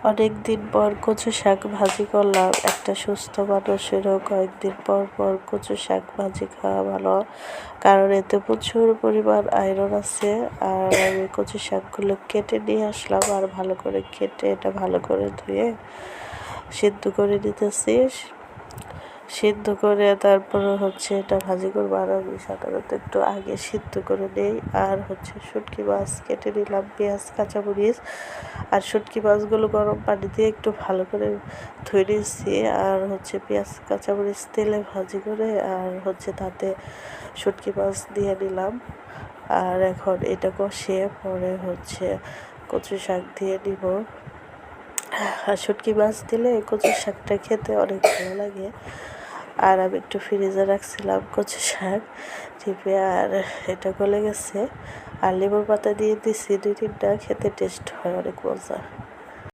অনেকদিন পর কচু শাক ভাজি করলাম। একটা সুস্থ মানুষেরও কয়েকদিন পর পর কচু শাক ভাজি খাওয়া ভালো, কারণ এতে প্রচুর পরিমাণ আয়রন আছে। আর আমি কচু শাকগুলো কেটে নিয়ে আসলাম, আর ভালো করে কেটে এটা ভালো করে ধুয়ে সিদ্ধ করে নিতেছি। সিদ্ধ করে তারপরে এটা ভাজি করবো। আর আমি সাধারণত একটু আগে সিদ্ধ করে নেই। আর শুটকি মাছ কেটে নিলাম, পেঁয়াজ কাঁচামরিচ। আর শুটকি মাছগুলো গরম পানি দিয়ে একটু ভালো করে ধুয়ে নিয়েছি। আর পেঁয়াজ কাঁচামরিচ তেলে ভাজি করে আর তাতে শুটকি মাছ দিয়ে নিলাম। আর এখন এটা কষিয়ে পরে কচু শাক দিয়ে নিব। আর শুটকি মাছ দিলে কচু শাকটা খেতে অনেক ভালো লাগে। আর আমি একটু ফ্রিজে রাখছিলাম কচু শাক চিপে, আর এটা গলে গেছে। আর লেবুর পাতা দিয়ে দিছি 2-3টা, খেতে টেস্ট হয় অনেক মজা।